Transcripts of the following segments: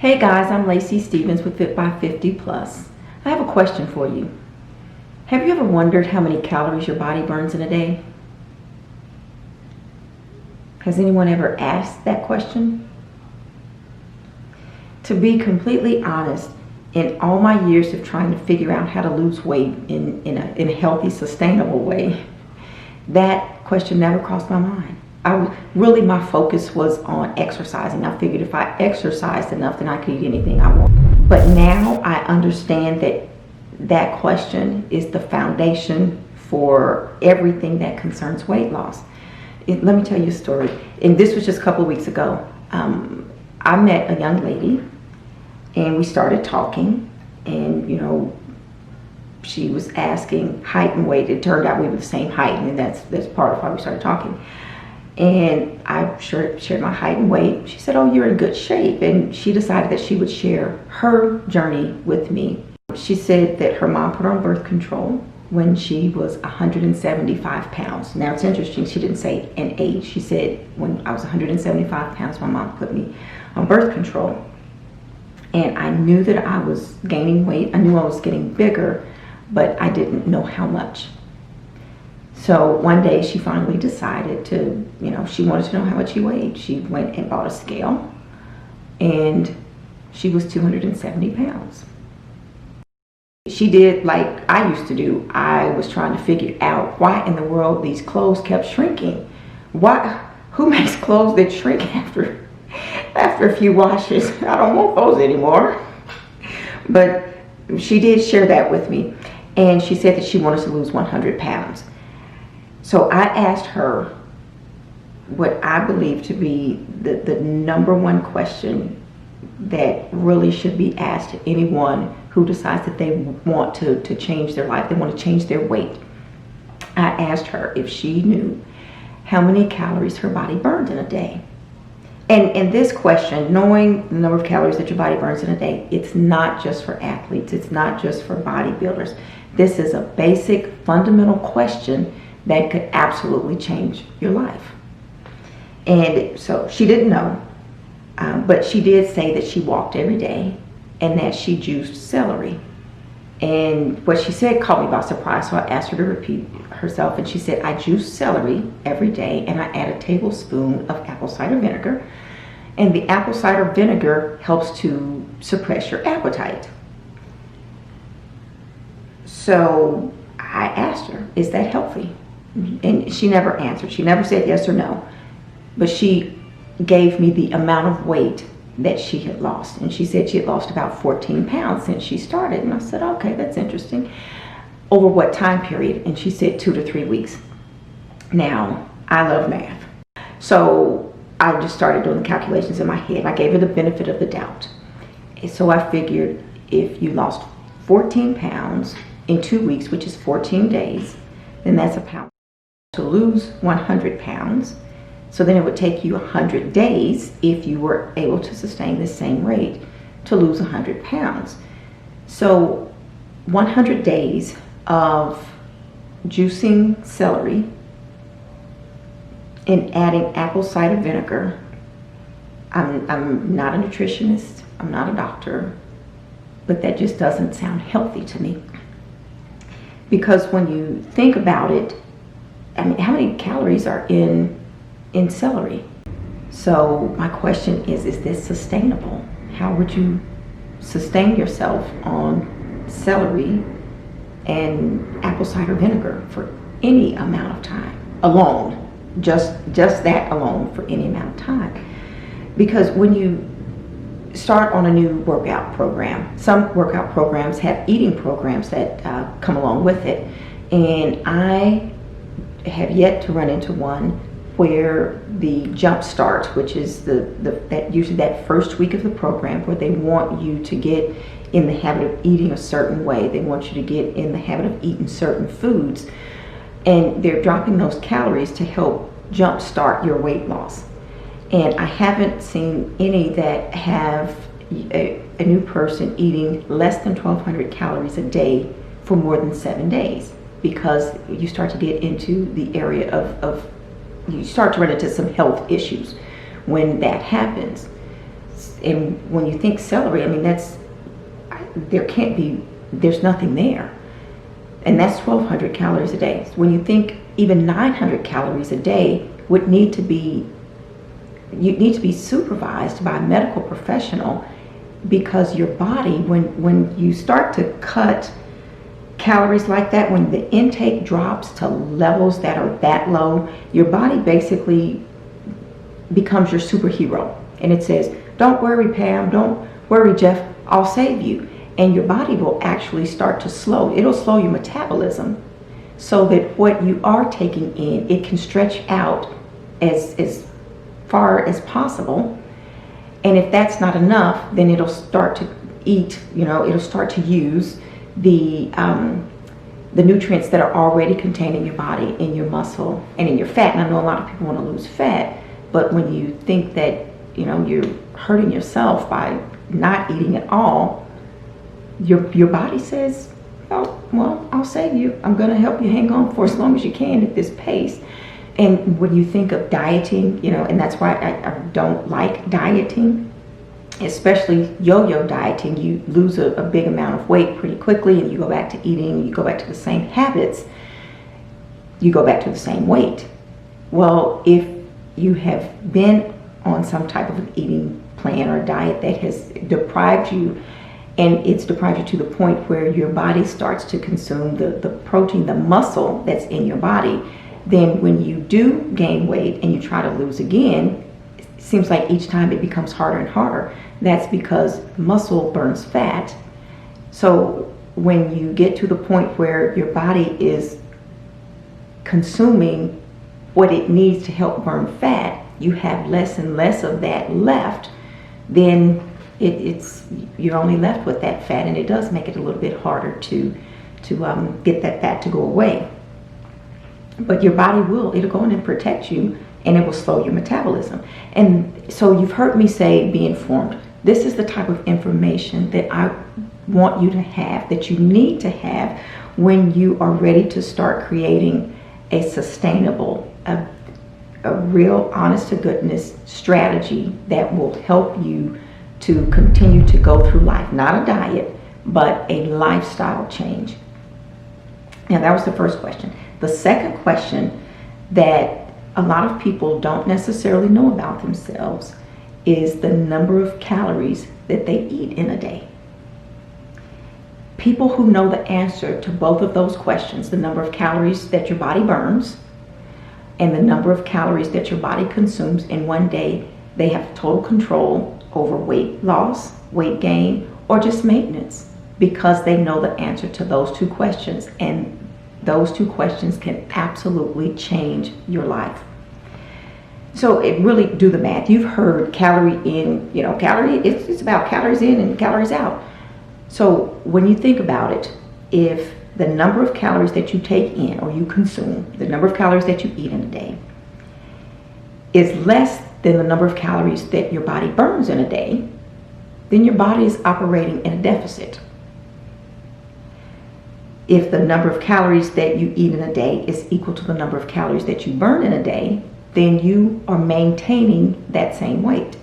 Hey guys, I'm Lacey Stevens with Fit by 50 Plus. I have a question for you. Have you ever wondered how many calories your body burns in a day? Has anyone ever asked that question? To be completely honest, in all my years of trying to figure out how to lose weight in a healthy, sustainable way, that question never crossed my mind. Really, my focus was on exercising. I figured if I exercised enough, then I could eat anything I want. But now I understand that that question is the foundation for everything that concerns weight loss. Let me tell you a story. And this was just a couple of weeks ago. I met a young lady and we started talking, and she was asking height and weight. It turned out we were the same height, and that's part of why we started talking. And I shared my height and weight. She said, "Oh, you're in good shape." And she decided that she would share her journey with me. She said that her mom put her on birth control when she was 175 pounds. Now it's interesting, she didn't say an age. She said when I was 175 pounds, my mom put me on birth control. And I knew that I was gaining weight. I knew I was getting bigger, but I didn't know how much. So one day she finally decided to, she wanted to know how much she weighed. She went and bought a scale, and she was 270 pounds. She did like I used to do. I was trying to figure out why in the world these clothes kept shrinking. Who makes clothes that shrink after a few washes? I don't want those anymore. But she did share that with me, and she said that she wanted to lose 100 pounds. So I asked her what I believe to be the number one question that really should be asked to anyone who decides that they want to change their life, they want to change their weight. I asked her if she knew how many calories her body burned in a day. And this question, knowing the number of calories that your body burns in a day, it's not just for athletes, it's not just for bodybuilders. This is a basic, fundamental question that could absolutely change your life. And so she didn't know, but she did say that she walked every day and that she juiced celery. And what she said caught me by surprise, so I asked her to repeat herself, and she said, "I juice celery every day and I add a tablespoon of apple cider vinegar, and the apple cider vinegar helps to suppress your appetite." So I asked her, "Is that healthy?" And she never answered. She never said yes or no. But she gave me the amount of weight that she had lost. And she said she had lost about 14 pounds since she started. And I said, "Okay, that's interesting. Over what time period?" And she said 2 to 3 weeks. Now, I love math. So I just started doing the calculations in my head. I gave her the benefit of the doubt. So I figured if you lost 14 pounds in 2 weeks, which is 14 days, then that's a pound. To lose 100 pounds, so then it would take you 100 days if you were able to sustain the same rate to lose 100 pounds. So 100 days of juicing celery and adding apple cider vinegar. I'm not a nutritionist, I'm not a doctor, but that just doesn't sound healthy to me. Because when you think about it, how many calories are in celery? So my question is this sustainable? How would you sustain yourself on celery and apple cider vinegar for any amount of time alone? Just that alone for any amount of time. Because when you start on a new workout program, some workout programs have eating programs that come along with it, and I have yet to run into one where the jump start, which is that usually that first week of the program, where they want you to get in the habit of eating a certain way, they want you to get in the habit of eating certain foods, and they're dropping those calories to help jump start your weight loss. And I haven't seen any that have a new person eating less than 1,200 calories a day for more than 7 days, because you start to get into the area of you start to run into some health issues when that happens. And when you think celery, I mean, there's nothing there. And that's 1,200 calories a day. So when you think even 900 calories a day you'd need to be supervised by a medical professional, because your body, when you start to cut calories like that, when the intake drops to levels that are that low, your body basically becomes your superhero. And it says, don't worry, Pam, don't worry, Jeff, I'll save you. And your body will actually start to it'll slow your metabolism, so that what you are taking in, it can stretch out as far as possible. And if that's not enough, then it'll start to it'll start to use the nutrients that are already contained in your body, in your muscle, and in your fat. And I know a lot of people want to lose fat, but when you think that, you're hurting yourself by not eating at all, your body says, oh, well, I'll save you. I'm going to help you hang on for as long as you can at this pace. And when you think of dieting, and that's why I don't like dieting, especially yo-yo dieting. You lose a big amount of weight pretty quickly, and you go back to eating, you go back to the same habits, you go back to the same weight. Well, if you have been on some type of an eating plan or diet that has deprived you, and it's deprived you to the point where your body starts to consume the protein, the muscle that's in your body, then when you do gain weight and you try to lose again, it seems like each time it becomes harder and harder. That's because muscle burns fat. So when you get to the point where your body is consuming what it needs to help burn fat, you have less and less of that left, then you're only left with that fat, and it does make it a little bit harder to get that fat to go away. But your body it'll go in and protect you, and it will slow your metabolism. And so you've heard me say, be informed. This is the type of information that I want you to have, that you need to have when you are ready to start creating a sustainable, a real honest to goodness strategy that will help you to continue to go through life. Not a diet, but a lifestyle change. Now, that was the first question. The second question that a lot of people don't necessarily know about themselves is the number of calories that they eat in a day. People who know the answer to both of those questions, the number of calories that your body burns and the number of calories that your body consumes in one day, they have total control over weight loss, weight gain, or just maintenance, because they know the answer to those two questions. And those two questions can absolutely change your life. So it really, do the math. You've heard calorie in, it's about calories in and calories out. So when you think about it, if the number of calories that you take in or you consume, the number of calories that you eat in a day is less than the number of calories that your body burns in a day, then your body is operating in a deficit. If the number of calories that you eat in a day is equal to the number of calories that you burn in a day, then you are maintaining that same weight.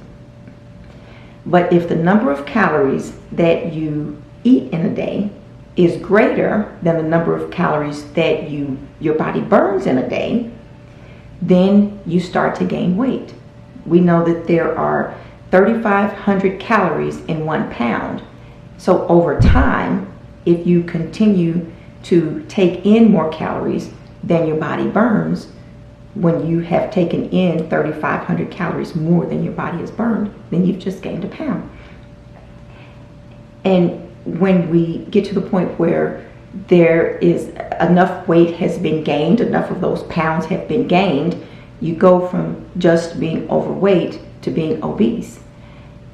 But if the number of calories that you eat in a day is greater than the number of calories that your body burns in a day, then you start to gain weight. We know that there are 3,500 calories in 1 pound. So over time, if you continue to take in more calories than your body burns, when you have taken in 3,500 calories more than your body has burned, then you've just gained a pound. And when we get to the point where there is enough weight has been gained, enough of those pounds have been gained, you go from just being overweight to being obese.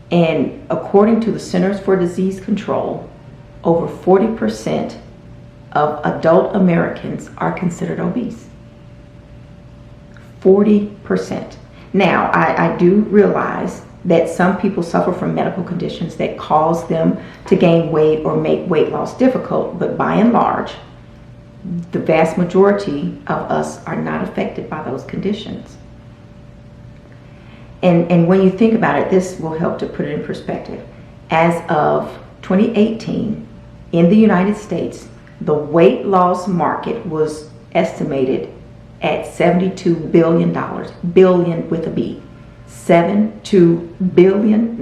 And according to the Centers for Disease Control, over 40% of adult Americans are considered obese. 40%. Now, I do realize that some people suffer from medical conditions that cause them to gain weight or make weight loss difficult, but by and large, the vast majority of us are not affected by those conditions. And when you think about it, this will help to put it in perspective. As of 2018, in the United States, the weight loss market was estimated at $72 billion, billion with a B, $72 billion.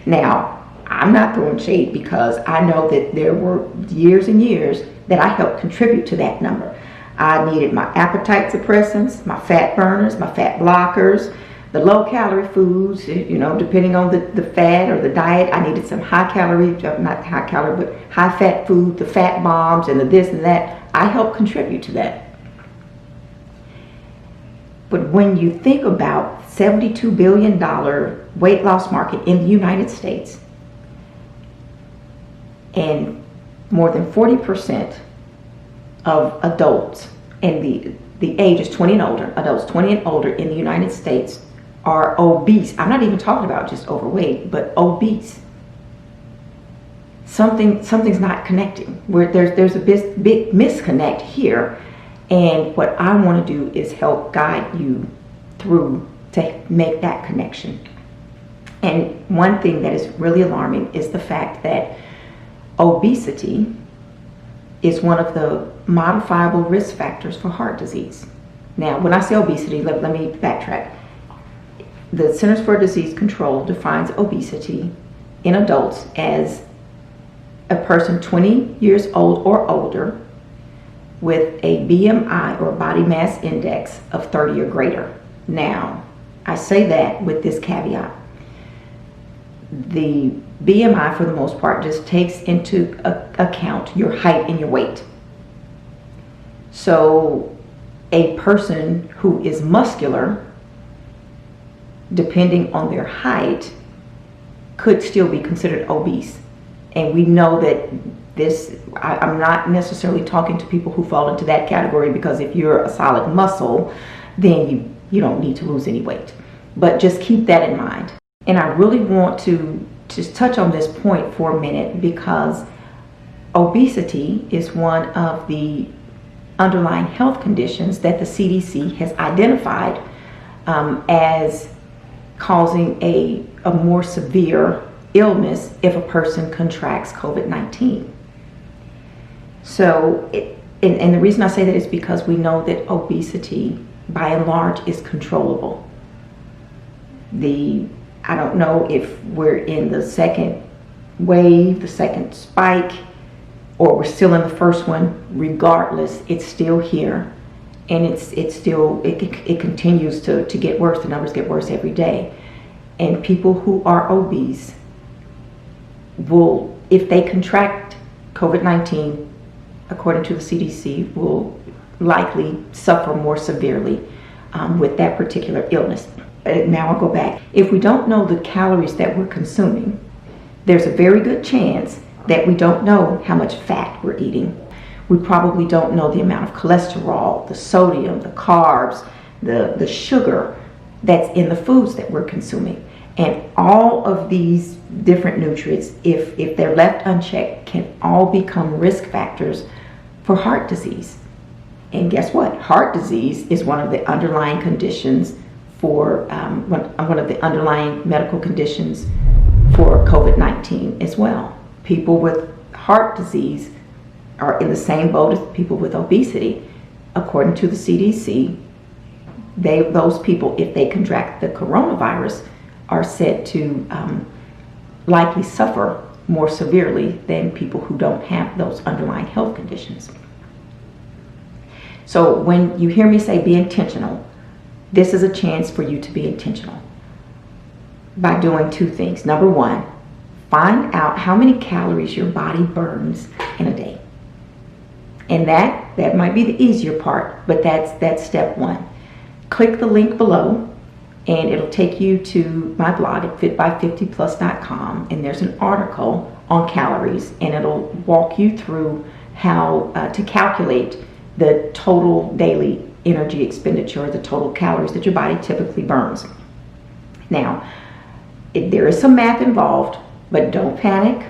Now, I'm not throwing shade because I know that there were years and years that I helped contribute to that number. I needed my appetite suppressants, my fat burners, my fat blockers, the low calorie foods, depending on the fat or the diet. I needed some high calorie, not high calorie, but high fat food, the fat bombs and the this and that. I helped contribute to that. But when you think about $72 billion weight loss market in the United States, and more than 40% of adults, and the age is 20 and older, adults 20 and older in the United States are obese. I'm not even talking about just overweight, but obese. Something's not connecting. Where there's a big misconnect here, and what I want to do is help guide you through to make that connection. And one thing that is really alarming is the fact that obesity is one of the modifiable risk factors for heart disease. Now, when I say obesity, let me backtrack. The Centers for Disease Control defines obesity in adults as a person 20 years old or older with a BMI or body mass index of 30 or greater. Now, I say that with this caveat. The BMI, for the most part, just takes into account your height and your weight. So a person who is muscular, depending on their height, could still be considered obese. And we know that I'm not necessarily talking to people who fall into that category, because if you're a solid muscle, then you don't need to lose any weight. But just keep that in mind. And I really want to just touch on this point for a minute, because obesity is one of the underlying health conditions that the CDC has identified as causing a more severe illness if a person contracts COVID-19. So, and the reason I say that is because we know that obesity, by and large, is controllable. I don't know if we're in the second wave, the second spike, or we're still in the first one. Regardless, it's still here, and it continues to get worse. The numbers get worse every day, and people who are obese will, if they contract COVID-19, according to the CDC, will likely suffer more severely with that particular illness. Now I'll go back. If we don't know the calories that we're consuming, there's a very good chance that we don't know how much fat we're eating. We probably don't know the amount of cholesterol, the sodium, the carbs, the sugar that's in the foods that we're consuming. And all of these different nutrients, if they're left unchecked, can all become risk factors for heart disease. And guess what? Heart disease is one of the underlying conditions for one of the underlying medical conditions for COVID-19 as well. People with heart disease are in the same boat as people with obesity. According to the CDC, those people, if they contract the coronavirus, are said to likely suffer more severely than people who don't have those underlying health conditions. So when you hear me say be intentional, this is a chance for you to be intentional by doing two things. Number one, find out how many calories your body burns in a day. And that might be the easier part, but that's step one. Click the link below and it'll take you to my blog at fitby50plus.com, and there's an article on calories, and it'll walk you through how to calculate the total daily energy expenditure, the total calories that your body typically burns. Now, there is some math involved, but don't panic.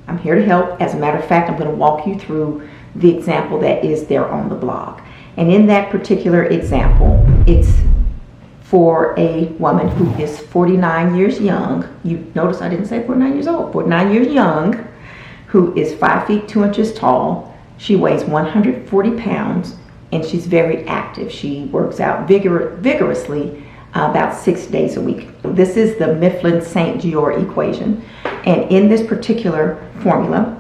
I'm here to help. As a matter of fact, I'm going to walk you through the example that is there on the blog. And in that particular example, it's for a woman who is 49 years young. You notice I didn't say 49 years old, 49 years young, who is 5 feet 2 inches tall. She weighs 140 pounds, and she's very active. She works out vigorously about 6 days a week. This is the Mifflin-St. Jeor equation, and in this particular formula,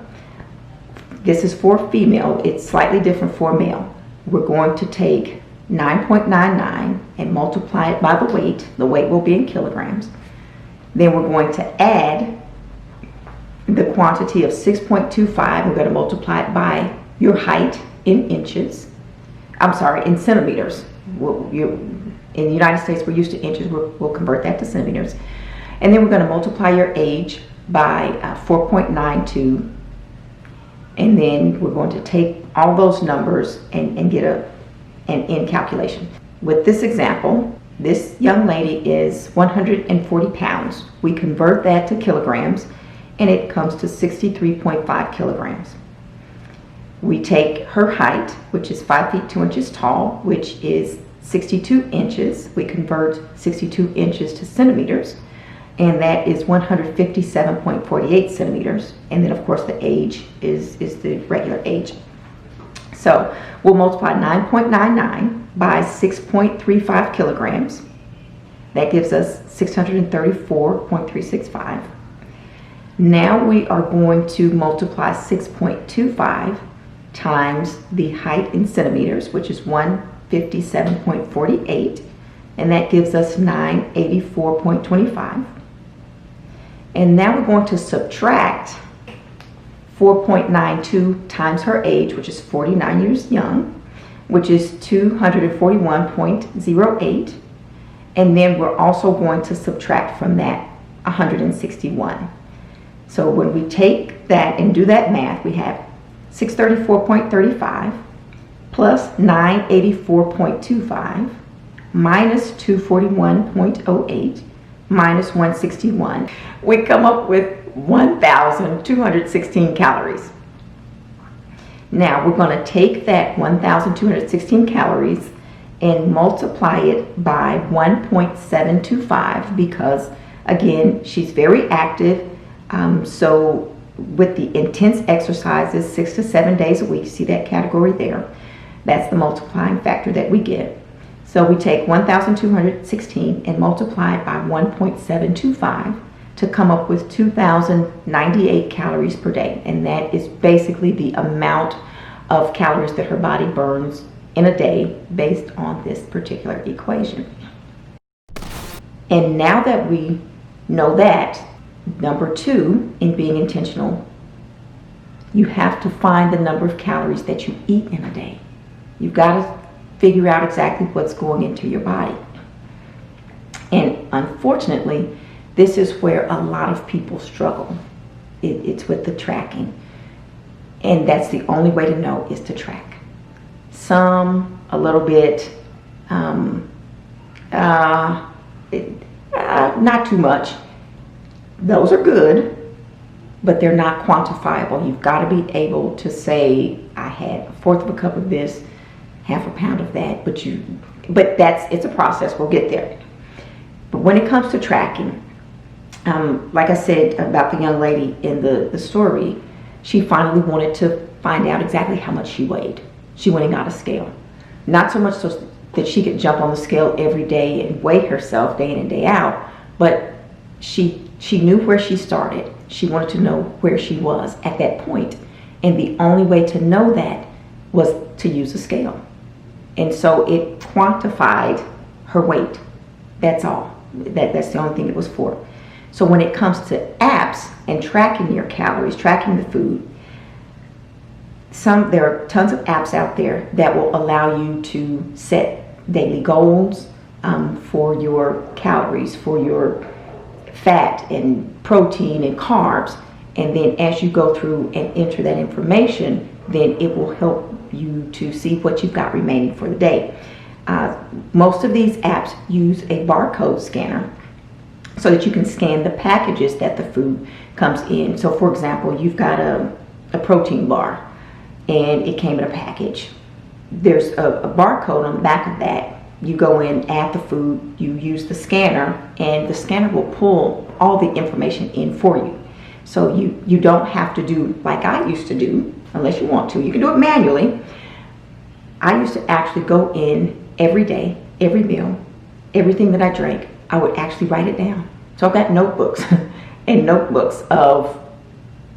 this is for female, it's slightly different for male. We're going to take 9.99 and multiply it by the weight. The weight will be in kilograms. Then we're going to add the quantity of 6.25. We're going to multiply it by your height in inches. I'm sorry, in centimeters. In the United States, we're used to inches. We'll convert that to centimeters. And then we're going to multiply your age by 4.92. And then we're going to take all those numbers and get an end calculation. With this example, this young lady is 140 pounds. We convert that to kilograms, and it comes to 63.5 kilograms. We take her height, which is 5 feet 2 inches tall, which is 62 inches. We convert 62 inches to centimeters, and that is 157.48 centimeters. And then, of course, the age is the regular age. So we'll multiply 9.99 by 6.35 kilograms. That gives us 634.365. Now we are going to multiply 6.25 times the height in centimeters, which is 157.48, and that gives us 984.25. And now we're going to subtract 4.92 times her age, which is 49 years young, which is 241.08. And then we're also going to subtract from that 161. So when we take that and do that math, we have 634.35 plus 984.25 minus 241.08 minus 161. We come up with 1,216 calories. Now we're going to take that 1,216 calories and multiply it by 1.725 because, again, she's very active. So with the intense exercises, 6 to 7 days a week, see that category there? That's the multiplying factor that we get. So we take 1,216 and multiply it by 1.725 to come up with 2,098 calories per day. And that is basically the amount of calories that her body burns in a day based on this particular equation. And now that we know that, number 2 in being intentional, you have to find the number of calories that you eat in a day. You've got to figure out exactly what's going into your body. And unfortunately, this is where a lot of people struggle. It's with the tracking. And that's the only way to know is to track. Some a little bit, not too much. Those are good, but they're not quantifiable. You've got to be able to say, I had a fourth of a cup of this, half a pound of that, but it's a process. We'll get there. But when it comes to tracking, like I said about the young lady in the story, she finally wanted to find out exactly how much she weighed. She went and got a scale. Not so much so that she could jump on the scale every day and weigh herself day in and day out, but she knew where she started. She wanted to know where she was at that point. And the only way to know that was to use a scale. And so it quantified her weight. That's all. That's the only thing it was for. So when it comes to apps and tracking your calories, tracking the food, there are tons of apps out there that will allow you to set daily goals for your calories, for your fat and protein and carbs. And then as you go through and enter that information, then it will help you to see what you've got remaining for the day. Most of these apps use a barcode scanner so that you can scan the packages that the food comes in. So for example, you've got a protein bar and it came in a package. There's a barcode on the back of that You go in, add the food, you use the scanner, and the scanner will pull all the information in for you. So you don't have to do like I used to do, unless you want to. You can do it manually. I used to actually go in every day, every meal, everything that I drank, I would actually write it down. So I've got notebooks and notebooks of,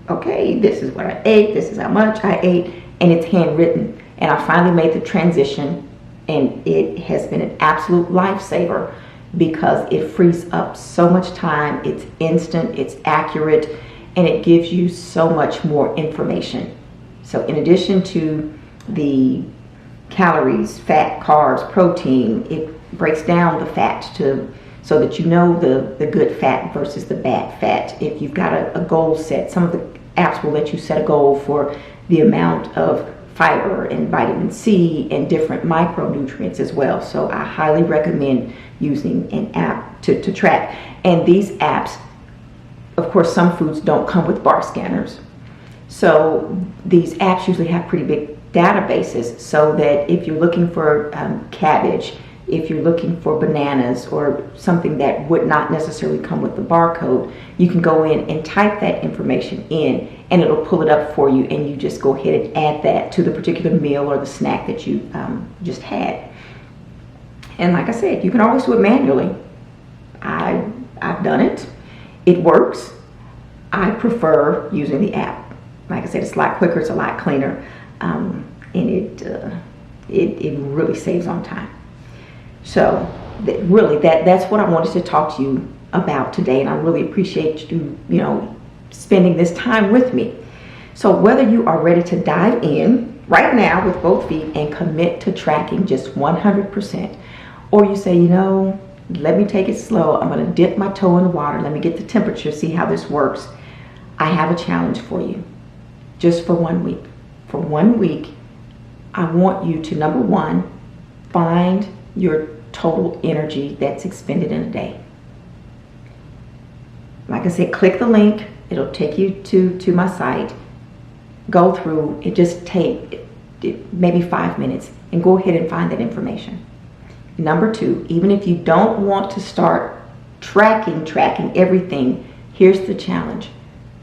okay, this is what I ate, this is how much I ate, and it's handwritten. And I finally made the transition, and it has been an absolute lifesaver because it frees up so much time. It's instant, it's accurate, and it gives you so much more information. So in addition to the calories, fat, carbs, protein, it breaks down the fat so that you know the good fat versus the bad fat. If you've got a goal set, some of the apps will let you set a goal for the amount of fiber and vitamin C and different micronutrients as well. So I highly recommend using an app to track. And these apps, of course, some foods don't come with bar scanners. So these apps usually have pretty big databases, so that if you're looking for cabbage, if you're looking for bananas or something that would not necessarily come with the barcode, you can go in and type that information in and it'll pull it up for you, and you just go ahead and add that to the particular meal or the snack that you just had. And like I said, you can always do it manually. I've done it. It works. I prefer using the app. Like I said, it's a lot quicker, it's a lot cleaner, and it really saves on time. So really, that's what I wanted to talk to you about today, and I really appreciate you spending this time with me. So whether you are ready to dive in right now with both feet and commit to tracking just 100%, or you say, let me take it slow, I'm going to dip my toe in the water, let me get the temperature, see how this works, I have a challenge for you. Just for 1 week. For 1 week, I want you to, number one, find your total energy that's expended in a day. Like I said, click the link. It'll take you to my site. Go through. It just take maybe 5 minutes, and go ahead and find that information. Number two, even if you don't want to start tracking everything, here's the challenge.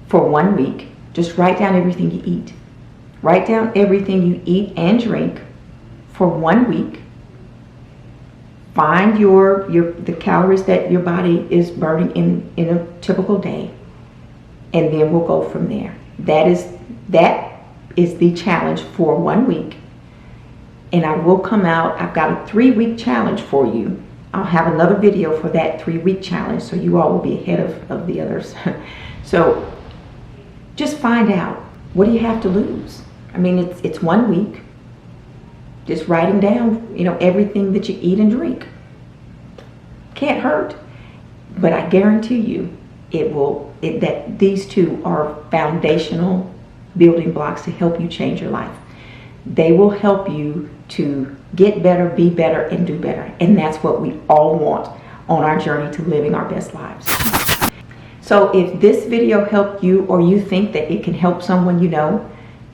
For 1 week, just write down everything you eat. Write down everything you eat and drink for 1 week. Find the calories that your body is burning in a typical day, and then we'll go from there. That is the challenge for 1 week. And I will come out, I've got a 3-week challenge for you. I'll have another video for that 3-week challenge, so you all will be ahead of the others. So just find out, what do you have to lose? I mean, it's 1 week. Just writing down, everything that you eat and drink. Can't hurt. But I guarantee you, that these two are foundational building blocks to help you change your life. They will help you to get better, be better, and do better. And that's what we all want on our journey to living our best lives. So if this video helped you, or you think that it can help someone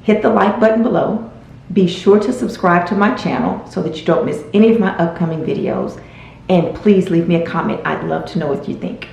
hit the like button below. Be sure to subscribe to my channel so that you don't miss any of my upcoming videos. And please leave me a comment. I'd love to know what you think.